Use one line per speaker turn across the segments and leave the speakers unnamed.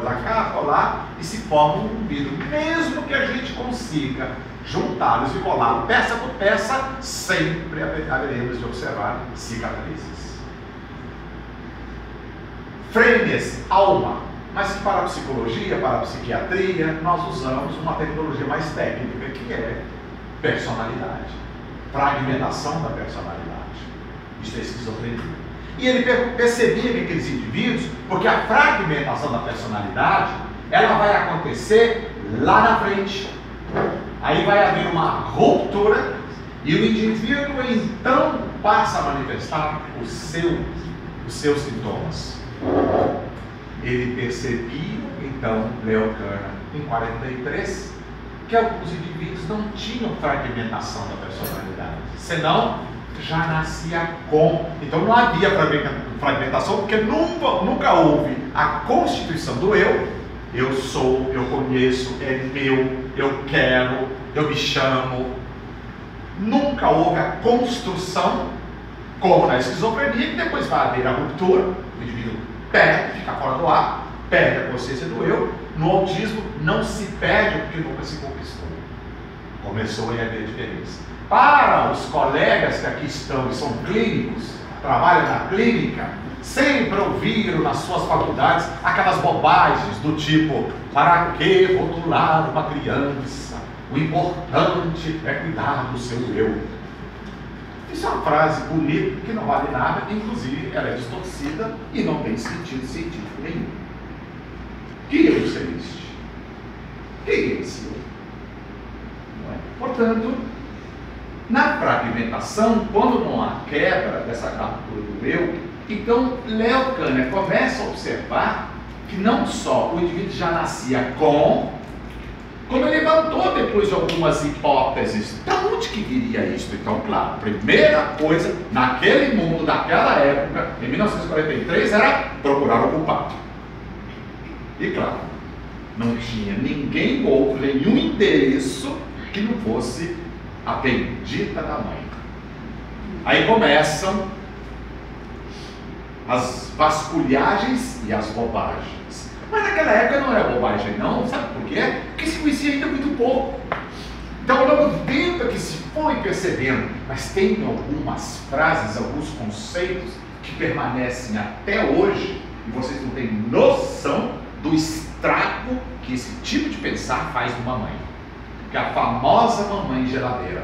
a cá, colar e se forma um vidro. Mesmo que a gente consiga juntá-los e colá-los peça por peça, sempre haveremos de observar cicatrizes. Frames, alma, mas que para a psicologia, para a psiquiatria, nós usamos uma tecnologia mais técnica, que é personalidade, fragmentação da personalidade. Isso é esquizofrenia. E ele percebia que aqueles indivíduos, porque a fragmentação da personalidade, ela vai acontecer lá na frente. Aí vai haver uma ruptura e o indivíduo então passa a manifestar os seus sintomas. Ele percebia, então, Leo Kanner, em 43, que alguns indivíduos não tinham fragmentação da personalidade, senão já nascia com. Então não havia fragmentação, porque nunca houve a constituição do eu sou, eu conheço, é meu, eu quero, eu me chamo. Nunca houve a construção, como na esquizofrenia, que depois vai haver a ruptura, o indivíduo perde, fica fora do ar, perde a consciência do eu. No autismo não se perde porque nunca se conquistou. Começou a haver diferença. Para os colegas que aqui estão e são clínicos, trabalham na clínica, sempre ouviram nas suas faculdades aquelas bobagens do tipo: para que rotular uma criança? O importante é cuidar do seu eu. Isso é uma frase bonita que não vale nada, inclusive ela é distorcida e não tem sentido científico nenhum. Que eu sei existe? Quem é esse eu? Não é? Portanto, na fragmentação, quando não há quebra dessa captura do eu, então Leo Kanner começa a observar que não só o indivíduo já nascia como ele levantou depois de algumas hipóteses. De onde que viria isso? Então, claro, a primeira coisa naquele mundo, daquela época, em 1943, era procurar o culpado. E claro, não tinha ninguém outro, nenhum endereço que não fosse a bendita da mãe. Aí começam as vasculhagens e as bobagens. Mas naquela época não era bobagem não, sabe por quê? Porque se conhecia ainda muito pouco. Então ao longo do tempo é que se foi percebendo, mas tem algumas frases, alguns conceitos que permanecem até hoje, e vocês não têm noção do estrago que esse tipo de pensar faz numa mãe. Que é a famosa mamãe geladeira.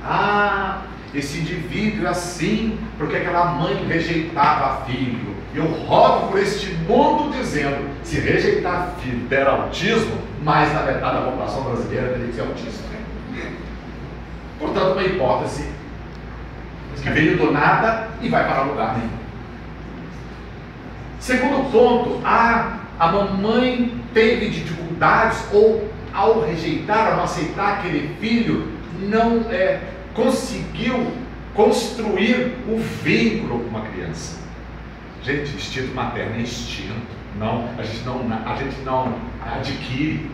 Ah, esse indivíduo é assim porque aquela mãe rejeitava filho. Eu rodo por este mundo dizendo: se rejeitar filho der autismo, mas na verdade a população brasileira teria que ser autista. Portanto, uma hipótese que veio do nada e vai para lugar nenhum. Segundo ponto, a mamãe teve dificuldades ou ao rejeitar, ao não aceitar aquele filho, não conseguiu construir o vínculo com uma criança. Gente, instinto materno é instinto, a gente não adquire.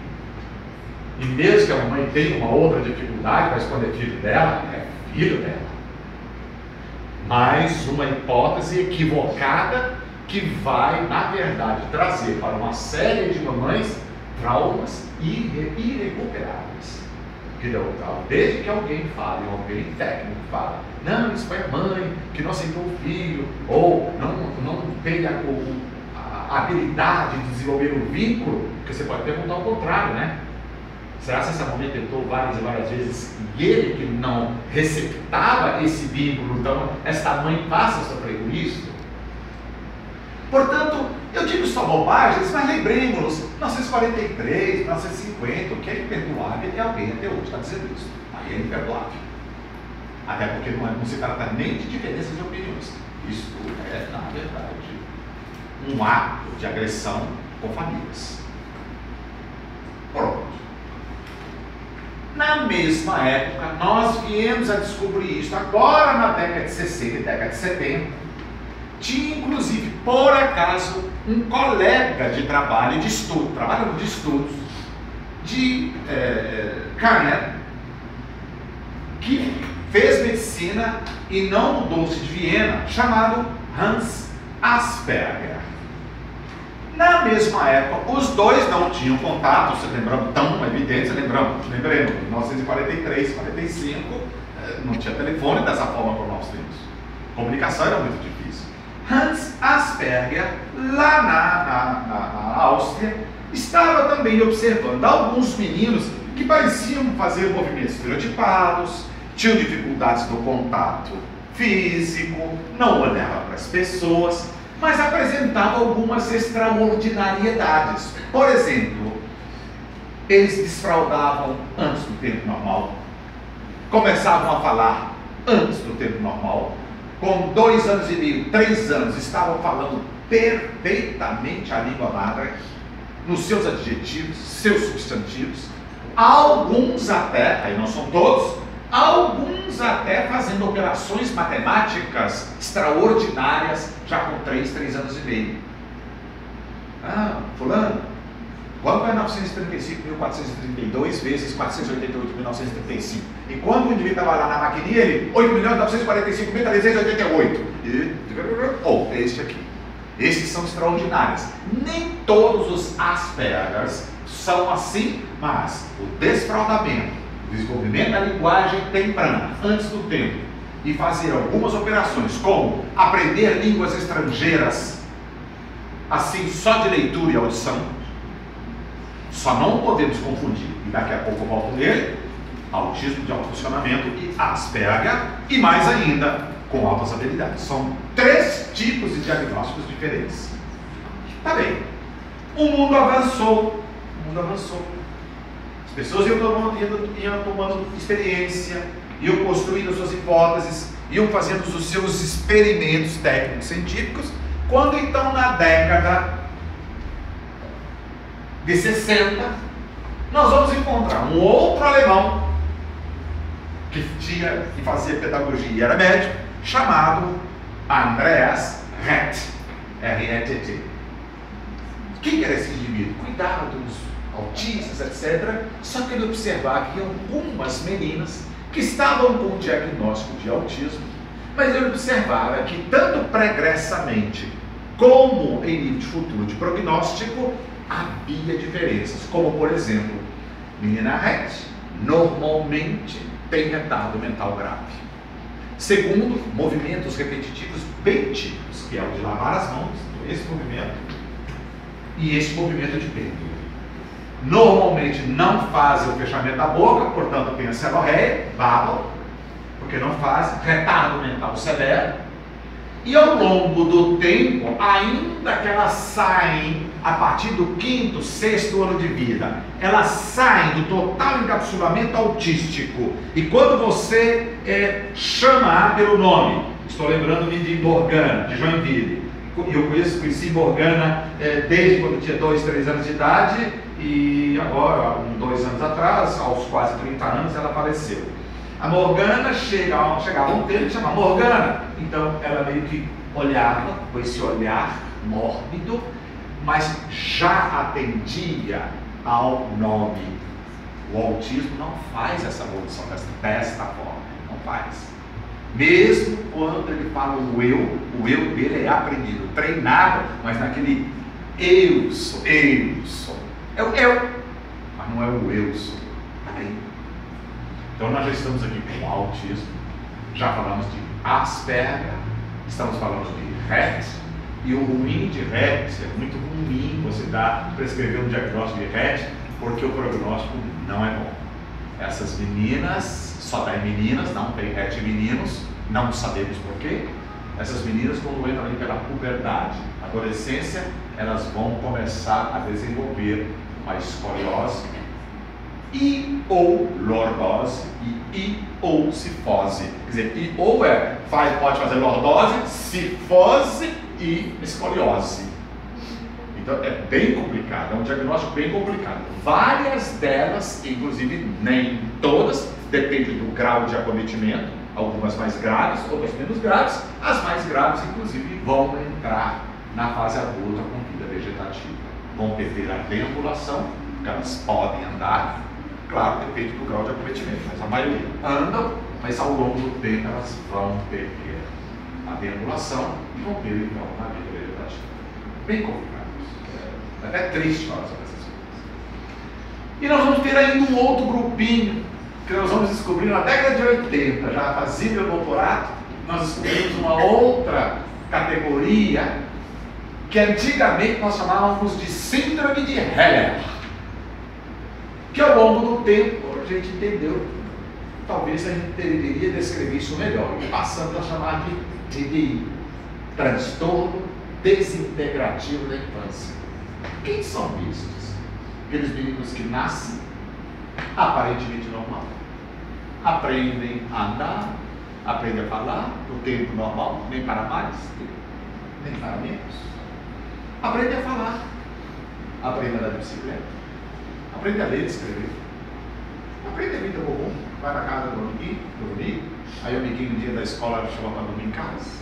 E mesmo que a mamãe tenha uma outra dificuldade, mas quando é filho dela, é filho dela. Mais uma hipótese equivocada que vai, na verdade, trazer para uma série de mamães traumas irrecuperáveis. Desde que alguém fale, alguém técnico fala: não, isso foi a mãe que não aceitou o filho, ou não tem a habilidade de desenvolver um vínculo, porque você pode perguntar o contrário, né? Será que essa mãe tentou várias e várias vezes e ele que não receptava esse vínculo, então esta mãe passa a sofrer com isso? Portanto, eu digo só bobagens, mas lembremos-nos, 1943, 1950, o que é imperdoável é alguém até hoje está dizendo isso. Aí é imperdoável. Até porque não se trata nem de diferença de opiniões. Isso é, na verdade, um ato de agressão com famílias. Pronto. Na mesma época, nós viemos a descobrir isso agora na década de 60 e década de 70. Tinha, inclusive, por acaso, um colega de trabalho, de estudo, trabalho de estudos, de Kanner, que fez medicina e não mudou-se de Viena, chamado Hans Asperger. Na mesma época, os dois não tinham contato, se lembrando tão evidente, lembrando, lembrei, em 1943, 45, não tinha telefone dessa forma como nós temos. Comunicação era muito difícil. Hans Asperger, lá na Áustria, estava também observando alguns meninos que pareciam fazer movimentos estereotipados, tinham dificuldades no contato físico, não olhava para as pessoas, mas apresentava algumas extraordinariedades. Por exemplo, eles desfraldavam antes do tempo normal, começavam a falar antes do tempo normal, com 2 anos e meio, 3 anos, estavam falando perfeitamente a língua madre, nos seus adjetivos, seus substantivos, alguns até, aí não são todos, alguns até fazendo operações matemáticas extraordinárias, já com 3 anos e meio. Fulano, quanto é 935.432 vezes 488.935? E quando o indivíduo estava lá na maquininha, ele 8.945.388. Ou este aqui. Esses são extraordinários. Nem todos os Aspergers são assim, mas o desfraldamento, o desenvolvimento da linguagem temprana, antes do tempo, e fazer algumas operações, como aprender línguas estrangeiras, assim, só de leitura e audição, só não podemos confundir, e daqui a pouco eu volto nele, autismo de alto funcionamento e Asperger, e mais ainda, com altas habilidades. São 3 tipos de diagnósticos diferentes. Tá bem. O mundo avançou. As pessoas iam tomando experiência, iam construindo suas hipóteses, iam fazendo os seus experimentos técnicos científicos, quando então na década de 60, nós vamos encontrar um outro alemão que fazia pedagogia e era médico, chamado Andreas Rett, R-E-T-T. Quem era esse indivíduo? Cuidava dos autistas, etc. Só que ele observava que algumas meninas que estavam com diagnóstico de autismo, mas ele observava que tanto pregressamente como em nível de futuro de prognóstico, havia diferenças, como por exemplo, menina Rett normalmente tem retardo mental grave. Segundo, movimentos repetitivos bem típicos, que é o de lavar as mãos, esse movimento, e esse movimento de peito. Normalmente não fazem o fechamento da boca, portanto tem a seborreia, babam, porque não fazem, retardo mental severo, e ao longo do tempo, ainda que elas saem a partir do 5º, 6º ano de vida, elas saem do total encapsulamento autístico, e quando você chama pelo nome, estou lembrando-me de Morgana, de Joinville, eu conheci Morgana desde quando tinha 2, 3 anos de idade, e agora, 2 anos atrás, aos quase 30 anos, ela faleceu. A Morgana chegava um tempo e chamava Morgana, então ela meio que olhava com esse olhar mórbido, mas já atendia ao nome. O autismo não faz essa evolução desta forma, não faz. Mesmo quando ele fala o eu dele é aprendido, treinado, mas naquele eu sou. É o eu, mas não é o eu sou. Aí. Então nós já estamos aqui com autismo, já falamos de Asperger, estamos falando de Rett, e o ruim de Rett, é muito ruim você prescrever um diagnóstico de Rett, porque o prognóstico não é bom. Essas meninas, só dá em meninas, não tem Rett em meninos, não sabemos porquê. Essas meninas, quando entram ali pela puberdade, adolescência, elas vão começar a desenvolver uma escoliose e ou lordose e ou cifose. Quer dizer, e ou pode fazer lordose, cifose e escoliose. Então é bem complicado, é um diagnóstico bem complicado. Várias delas, inclusive nem todas, depende do grau de acometimento, algumas mais graves, outras menos graves. As mais graves, inclusive, vão entrar na fase adulta com vida vegetativa. Vão perder a deambulação, porque elas podem andar, claro, depende do grau de acometimento, mas a maioria andam, mas ao longo do tempo elas vão perder a deambulação e vão ter então a vida vegetativa. Bem complicado. É até triste falar sobre essas coisas. E nós vamos ter ainda um outro grupinho, que nós vamos descobrir na década de 80, já fazia meu doutorado, nós descobrimos uma outra categoria, que antigamente nós chamávamos de síndrome de Heller, que ao longo do tempo a gente entendeu, talvez a gente deveria descrever isso melhor, e passando a chamar de TDI, transtorno desintegrativo da infância. Quem são estes? Aqueles meninos que nascem aparentemente normal, aprendem a andar, aprendem a falar no tempo normal, nem para mais, nem para menos, aprendem a falar, aprendem a andar de bicicleta, aprendem a ler e escrever, aprendem a vida comum, vai para casa do amiguinho, dormir, aí o amiguinho no dia da escola chama para dormir em casa.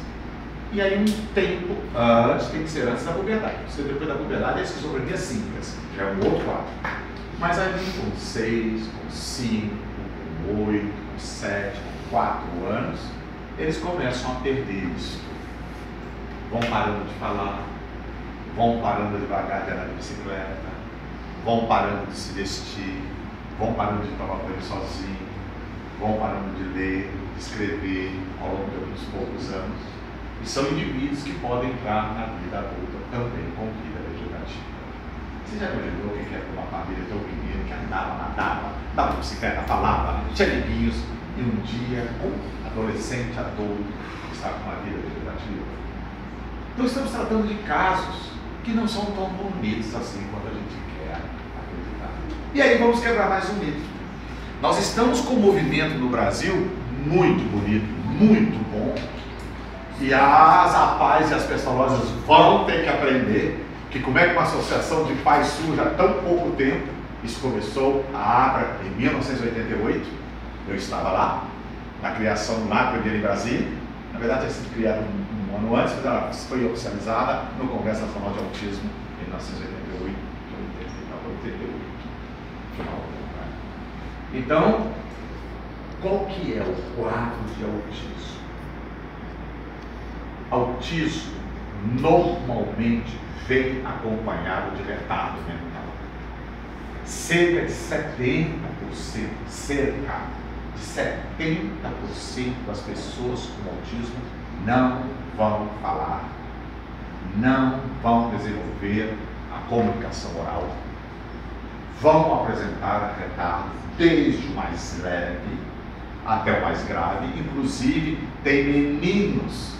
E aí um tempo antes, tem que ser antes da puberdade. Você depois da puberdade é esquizofrenia simples, já é um outro quadro. Mas aí com 6, com 5, com 8, com 7, com 4 anos, eles começam a perder isso. Vão parando de falar, vão parando devagar de andar de bicicleta, vão parando de se vestir, vão parando de tomar banho sozinho, vão parando de ler, de escrever ao longo de alguns poucos anos. E são indivíduos que podem entrar na vida adulta também com vida vegetativa. Você já imaginou o que é uma família tão pequena que andava, nadava, dava bicicleta, falava, tinha amiguinhos, e um dia, adolescente, adulto, está com uma vida vegetativa? Então estamos tratando de casos que não são tão bonitos assim quanto a gente quer acreditar. E aí vamos quebrar mais um mito. Nós estamos com um movimento no Brasil muito bonito, muito bom, e as APAES e as pestalozes vão ter que aprender que como é que uma associação de pais surge há tão pouco tempo. Isso começou a ABRA em 1988, eu estava lá, na criação do NACRA em Brasília. Na verdade tinha sido criada um ano antes, mas ela foi oficializada no Congresso Nacional de Autismo em 1988, 88, final. Então, qual que é o quadro de autismo? Autismo normalmente vem acompanhado de retardo mental. Cerca de 70% das pessoas com autismo não vão falar, não vão desenvolver a comunicação oral, vão apresentar retardo desde o mais leve até o mais grave. Inclusive, tem meninos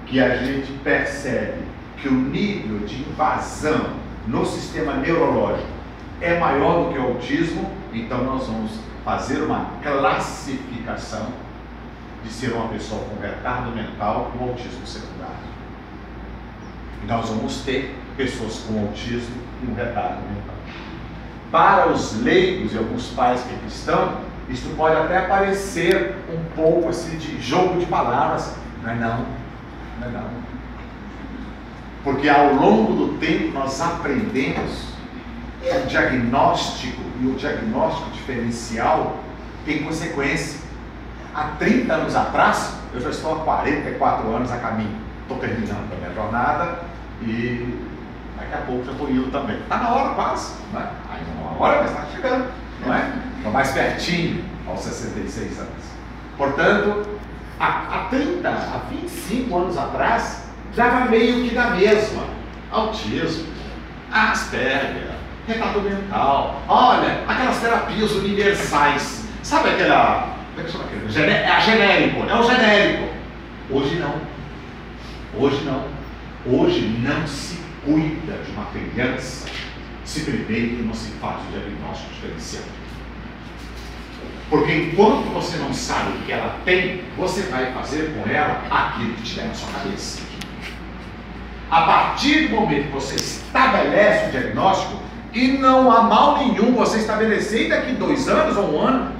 que a gente percebe que o nível de invasão no sistema neurológico é maior do que o autismo, então nós vamos fazer uma classificação de ser uma pessoa com retardo mental com autismo secundário. E nós vamos ter pessoas com autismo e um retardo mental. Para os leigos e alguns pais que aqui estão, isso pode até parecer um pouco assim de jogo de palavras, não é não. Não é não. Porque ao longo do tempo nós aprendemos o diagnóstico, e o diagnóstico diferencial tem consequência. Há 30 anos atrás, eu já estou há 44 anos a caminho, estou terminando a minha jornada e daqui a pouco já estou indo também. Está na hora quase, não é? Ainda não é uma hora, mas está chegando, não é? Estou mais pertinho aos 66 anos. Portanto, há 30, há 25 anos atrás, dava meio que da mesma. Autismo, Asperger, retardo mental, olha, aquelas terapias universais. Sabe aquela, como é que chama aquilo? É genérico, é o genérico. Hoje não. Hoje não. Hoje não se cuida de uma criança se primeiro que não se faz o diagnóstico diferencial. Porque enquanto você não sabe o que ela tem, você vai fazer com ela aquilo que tiver na sua cabeça. A partir do momento que você estabelece o diagnóstico, e não há mal nenhum você estabelecer daqui 2 anos ou 1 ano,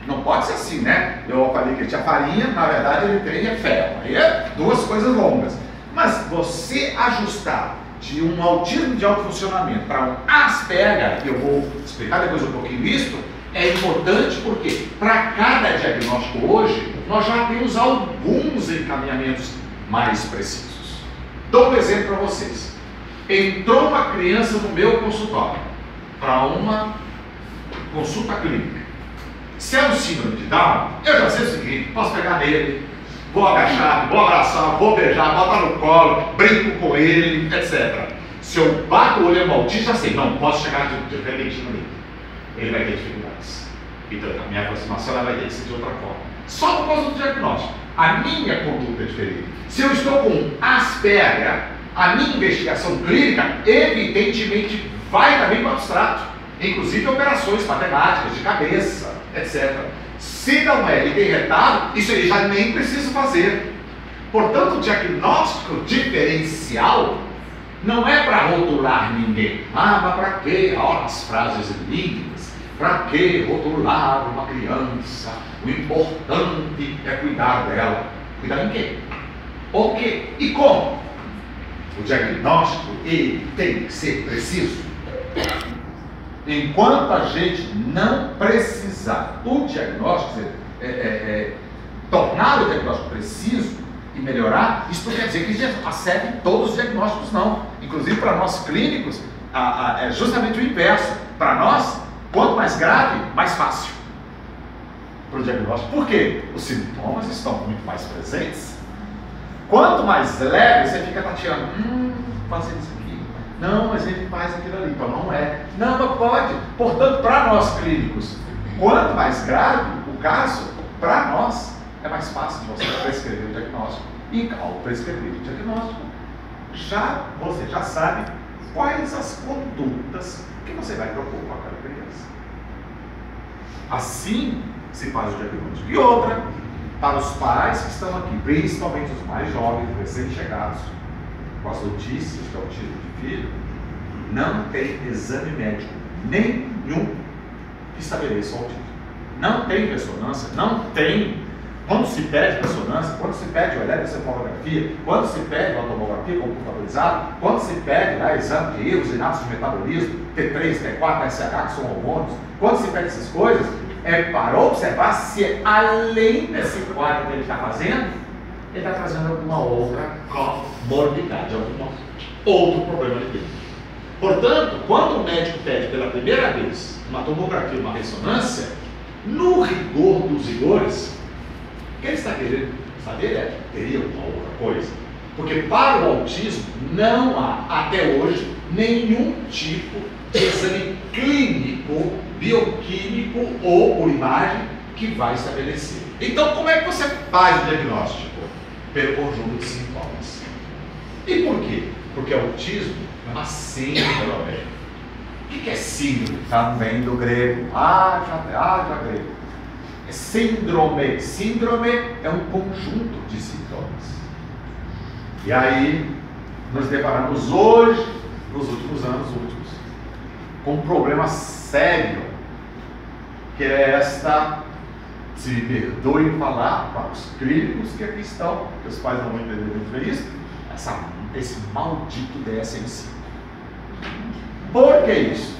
não pode ser assim, né? Eu falei que ele tinha farinha, na verdade ele tem ferro. Aí é 2 coisas longas. Mas você ajustar de um autismo de alto funcionamento para um Asperger, que eu vou explicar depois um pouquinho isso, é importante porque para cada diagnóstico hoje, nós já temos alguns encaminhamentos mais precisos. Dou um exemplo para vocês. entrou uma criança no meu consultório para uma consulta clínica. Se é um síndrome de Down, eu já sei o seguinte: posso pegar nele, vou agachar, vou abraçar, vou beijar, botar no colo, brinco com ele, etc. Se eu bato o olho em autista, já sei, não posso chegar de repente nele. Ele vai ter dificuldades. Então a minha aproximação ela vai ter que ser de outra forma. Só por causa do diagnóstico. A minha conduta é diferente. Se eu estou com Asperger, a minha investigação clínica evidentemente vai também para o abstrato. Inclusive operações matemáticas, de cabeça, etc. Se não é retado, isso aí já nem preciso fazer. Portanto, o diagnóstico diferencial não é para rotular ninguém. Ah, mas para quê? Olha as frases lindas. Para que rotular uma criança? O importante é cuidar dela. Cuidar em quê? O quê? E como? O diagnóstico ele tem que ser preciso. Enquanto a gente não precisar do diagnóstico, tornar o diagnóstico preciso e melhorar, isso não quer dizer que acertem todos os diagnósticos, não. Inclusive para nós clínicos, é justamente o inverso. Para nós, quanto mais grave, mais fácil para o diagnóstico. Por quê? Os sintomas estão muito mais presentes. Quanto mais leve, você fica tateando. Fazendo isso aqui. Não, mas ele faz aquilo ali. Então não é. Não, mas pode. Portanto, para nós clínicos, quanto mais grave o caso, para nós é mais fácil de você prescrever o diagnóstico. E ao prescrever o diagnóstico, você já sabe quais as condutas que você vai propor para aquela criança. Assim se faz o diagnóstico. E outra, para os pais que estão aqui, principalmente os mais jovens, recém-chegados, com as notícias de autismo de filho, não tem exame médico nenhum que estabeleça o autismo. Não tem ressonância, não tem. Quando se pede ressonância, quando se pede o eletroencefalografia, quando se pede uma tomografia computadorizada, quando se pede exame de erros inatos de metabolismo, T3, T4, SH, que são hormônios, quando se pede essas coisas, é para observar se além desse quadro que ele está fazendo, ele está trazendo alguma outra comorbidade, algum outro problema de vida. Portanto, quando o médico pede pela primeira vez uma tomografia, uma ressonância, no rigor dos rigores, o que ele está querendo saber teria alguma outra coisa. Porque para o autismo não há, até hoje, nenhum tipo de exame clínico, bioquímico ou por imagem que vai estabelecer. Então, como é que você faz o diagnóstico? Pelo conjunto de sintomas. E por quê? Porque o autismo é uma síndrome. O que é síndrome? Também do grego. Já grego. É síndrome. Síndrome é um conjunto de sintomas. E aí, nos deparamos hoje, nos últimos anos, com um problema sério, que é esta, se me perdoem falar para os clínicos que aqui estão, que os pais não vão entender muito bem isso, esse maldito DSM-5. Por que isso?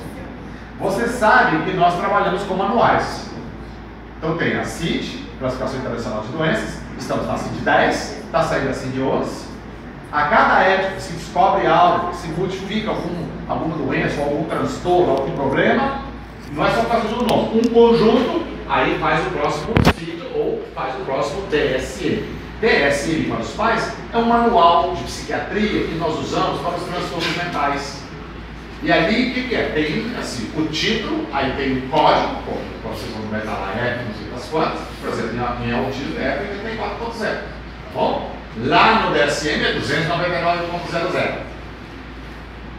Você sabe que nós trabalhamos com manuais. Então tem a CID, Classificação Internacional de Doenças, estamos na CID 10, está saindo a CID 11. A cada época que se descobre algo, que se modifica alguma doença, ou algum transtorno, algum problema, não é só fazer o nome, um conjunto, aí faz o próximo CID ou faz o próximo DSM. DSM para os pais é um manual de psiquiatria que nós usamos para os transtornos mentais. E ali o que é? Tem assim, o título, aí tem o código, quando vocês vão meter lá, não sei das quantas, por exemplo, em autismo é 84.0, tá bom? Lá no DSM é 299.00.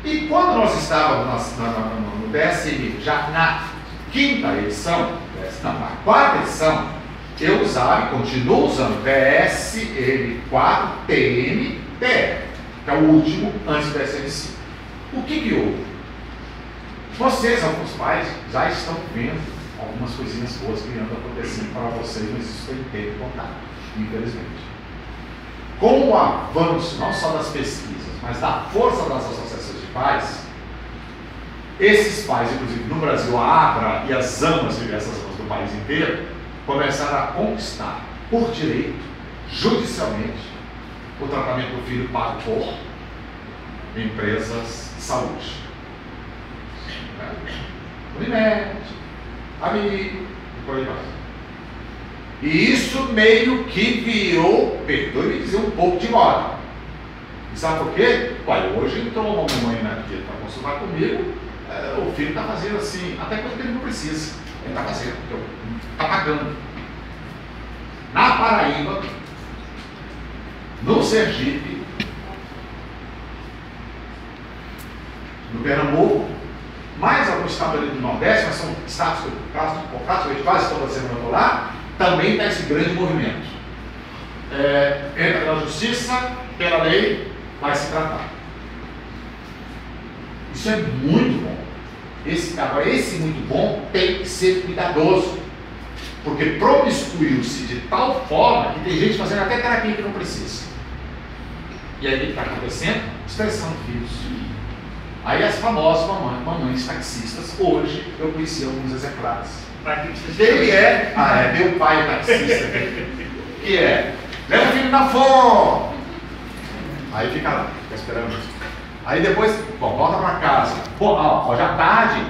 E quando nós estávamos no DSM, já na quinta edição, na quarta edição, eu usava e continuo usando DSM-4-TM-TE, que é o último antes do DSM-5. O que houve? Vocês, alguns pais, já estão vendo algumas coisinhas boas que andam acontecendo para vocês, mas isso tem tempo de contar, infelizmente. Com o avanço, não só das pesquisas, mas da força das associações de pais, esses pais, inclusive no Brasil, a ABRA e as AMAs, diversas AMAs do país inteiro, começaram a conquistar, por direito, judicialmente, o tratamento do filho pago por empresas de saúde. Unimed, Ami, e por aí vai. E isso meio que virou, perdoe-me dizer, um pouco de moda. E sabe por quê? Ué, hoje entrou uma mamãe aqui para consultar comigo, o filho está fazendo assim, até coisa que ele não precisa. Ele está fazendo, está pagando. Na Paraíba, no Sergipe, no Pernambuco, mais alguns estados ali do Nordeste, mas são estados que praticamente quase toda semana eu estou lá, também está esse grande movimento. Entra pela justiça, pela lei, vai se tratar. Isso é muito bom. Agora, esse muito bom tem que ser cuidadoso, porque promiscuiu-se de tal forma que tem gente fazendo até terapia que não precisa. E aí o que está acontecendo? Expressão de filhos. Aí as famosas mamães taxistas, hoje eu conheci alguns exemplares. Ele meu pai taxista, que leva o filho na fome. Aí fica lá, fica esperando. Aí depois, volta para casa. Já tarde,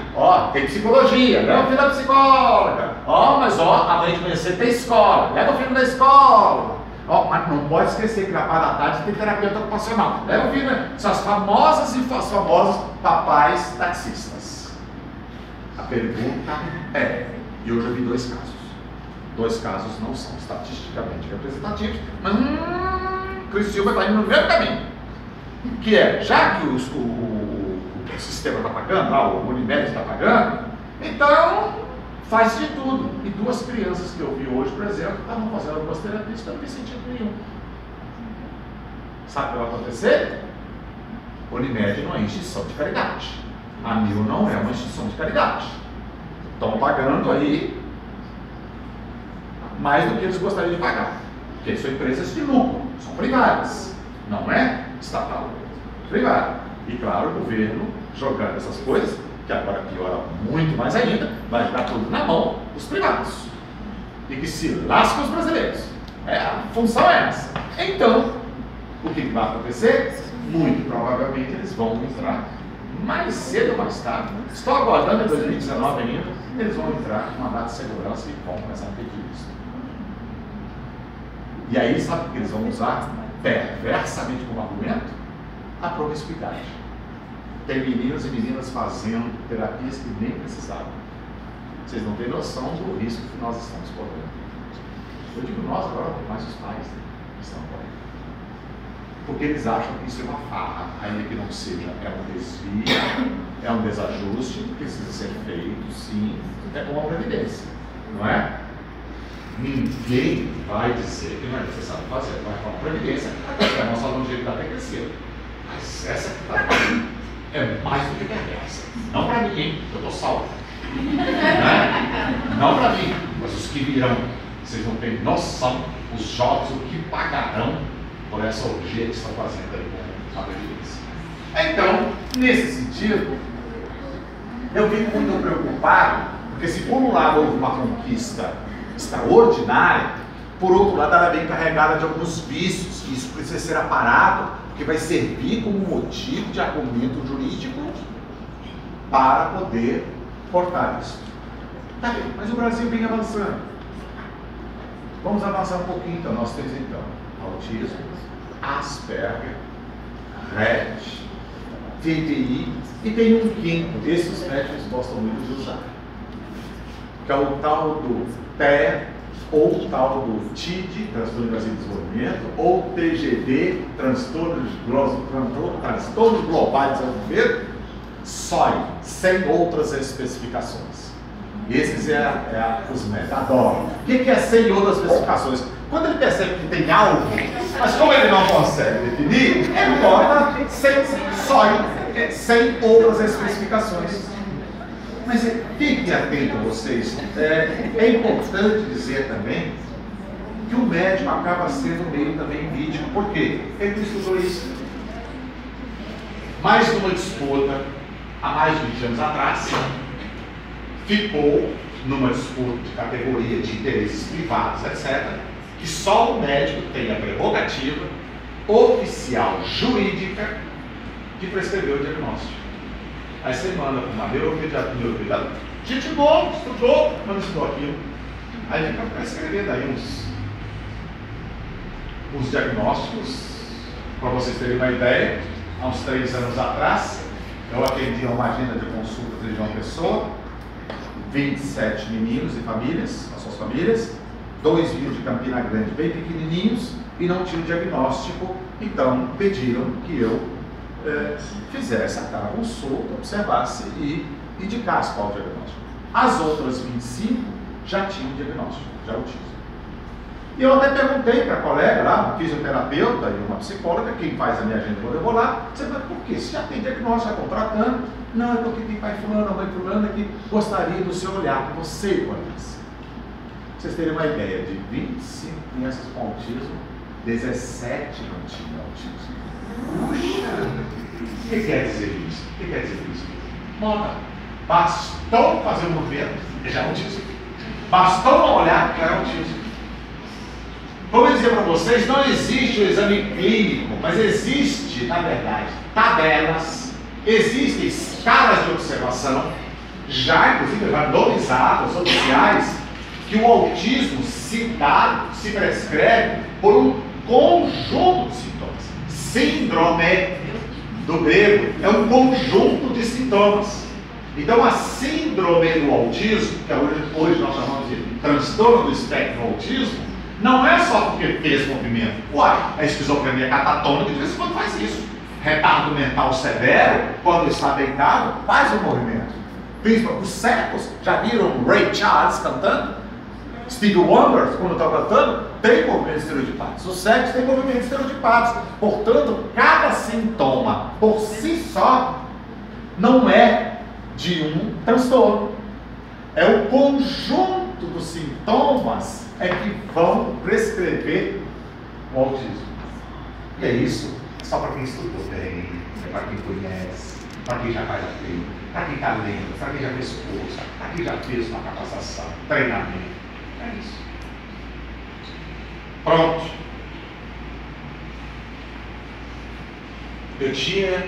tem psicologia, leva o filho da psicóloga. Mas amanhã de manhã cedo tem escola, leva o filho da escola. Mas não pode esquecer que na parte da tarde tem terapeuta ocupacional. Leva o filho, são as famosas e os famosos papais taxistas. A pergunta e eu já vi dois casos. Dois casos não são estatisticamente representativos, mas Criciúma está indo no mesmo caminho. Que já que o sistema está pagando, o Unimed está pagando, então faz de tudo. E duas crianças que eu vi hoje, por exemplo, estavam fazendo algumas terapias que não tem sentido nenhum. Sabe o que vai acontecer? O Unimed não é instituição de caridade. A Mil não é uma instituição de caridade. Estão pagando aí mais do que eles gostariam de pagar. Porque são empresas de lucro, são privadas, não é estatal, privado. E claro, o governo jogando essas coisas, que agora piora muito mais ainda, vai dar tudo na mão dos privados. E que se lascam os brasileiros. A função é essa. Então, o que vai acontecer? Muito provavelmente eles vão entrar mais cedo ou mais tarde. Estou aguardando em 2019 ainda, eles vão entrar com mandado de segurança e vão começar a pedir isso. E aí, sabe o que eles vão usar? Perversamente como argumento, a promiscuidade. Tem meninos e meninas fazendo terapias que nem precisavam. Vocês não têm noção do risco que nós estamos correndo. Eu digo nós agora, mais os pais estão correndo. Porque eles acham que isso é uma farra, ainda que não seja. É um desvio, é um desajuste, que precisa ser feito, sim, até com uma previdência. Não é? Ninguém vai dizer que não é necessário fazer uma reforma da Previdência, até a nossa longevidade é crescer. Mas essa que está aqui é mais do que perversa. Não para mim, hein? Eu estou salvo. Não para mim, mas os que virão. Vocês não têm noção, os jovens, o que pagarão por essa orgia que estão fazendo aí com a Previdência. Então, nesse sentido, eu fico muito preocupado, porque se por um lado houve uma conquista extraordinária, por outro lado ela vem carregada de alguns vícios, que isso precisa ser aparado, porque vai servir como motivo de argumento jurídico para poder cortar isso. Tá bem, mas o Brasil vem avançando. Vamos avançar um pouquinho então. Nós temos então autismo, Asperger, Rett, TDI e tem um quinto, esses os médicos gostam muito de usar, que é o tal do TEA, ou o tal do TID, transtorno de desenvolvimento, ou TGD, transtorno global de desenvolvimento, só sem outras especificações. Esses os médicos adoram. O que é sem outras especificações? Quando ele percebe que tem algo, mas como ele não consegue definir, ele bota sem outras especificações. Mas fiquem atentos vocês, é importante dizer também que o médico acaba sendo meio também vítima. Por quê? Ele estudou isso. Mais numa disputa, há mais de 20 anos atrás, ficou numa disputa de categoria de interesses privados, etc., que só o médico tem a prerrogativa oficial jurídica que prescreveu o diagnóstico. Aí você manda para uma neuropediatra, gente boa, estudou, mas não estudou aquilo. Aí fica prescrevendo aí uns diagnósticos, para vocês terem uma ideia. Há uns 3 anos atrás, eu atendi uma agenda de consultas de uma pessoa, 27 meninos e famílias, as suas famílias, 2 vinhos de Campina Grande bem pequenininhos e não tinham diagnóstico, então pediram que eu fizesse aquela consulta, observasse e indicasse qual o diagnóstico. As outras 25 já tinham diagnóstico de autismo. E eu até perguntei para a colega lá, uma fisioterapeuta e uma psicóloga, quem faz a minha agenda quando eu vou lá, você vai, por quê? Você já tem diagnóstico, já estão tratando? Não, é porque tem pai fulano, mãe fulana que gostaria do seu olhar, que você conhece. Pra vocês terem uma ideia, de 25 crianças com autismo, 17 não tinham autismo. Puxa! O que quer dizer isso? O que quer dizer isso? Nota, bastou fazer um movimento, já é autismo. Bastou não olhar, já é autismo. Como eu dizer para vocês, não existe o exame clínico, mas existe, na verdade, tabelas, existem escalas de observação, já inclusive randomizadas, oficiais, que o autismo se prescreve por um conjunto de sintomas. Síndrome, do grego, é um conjunto de sintomas. Então a síndrome do autismo, que hoje nós chamamos de transtorno do espectro do autismo, não é só porque fez movimento. Uai, a esquizofrenia catatônica de vez em quando faz isso. Retardo mental severo, quando está deitado, faz o movimento. Principalmente os cegos, já viram Ray Charles cantando? Stevie Wonder, quando está cantando, tem movimentos estereotipados. Os cegos têm movimentos estereotipados. Portanto, cada sintoma, por si só, não é de um transtorno. É o conjunto dos sintomas é que vão prescrever o autismo. E é isso, só para quem estudou bem, é para quem conhece, para quem já faz a treino, para quem está lendo, para quem já fez curso, para quem já fez uma capacitação, treinamento. É isso. Pronto. Eu tinha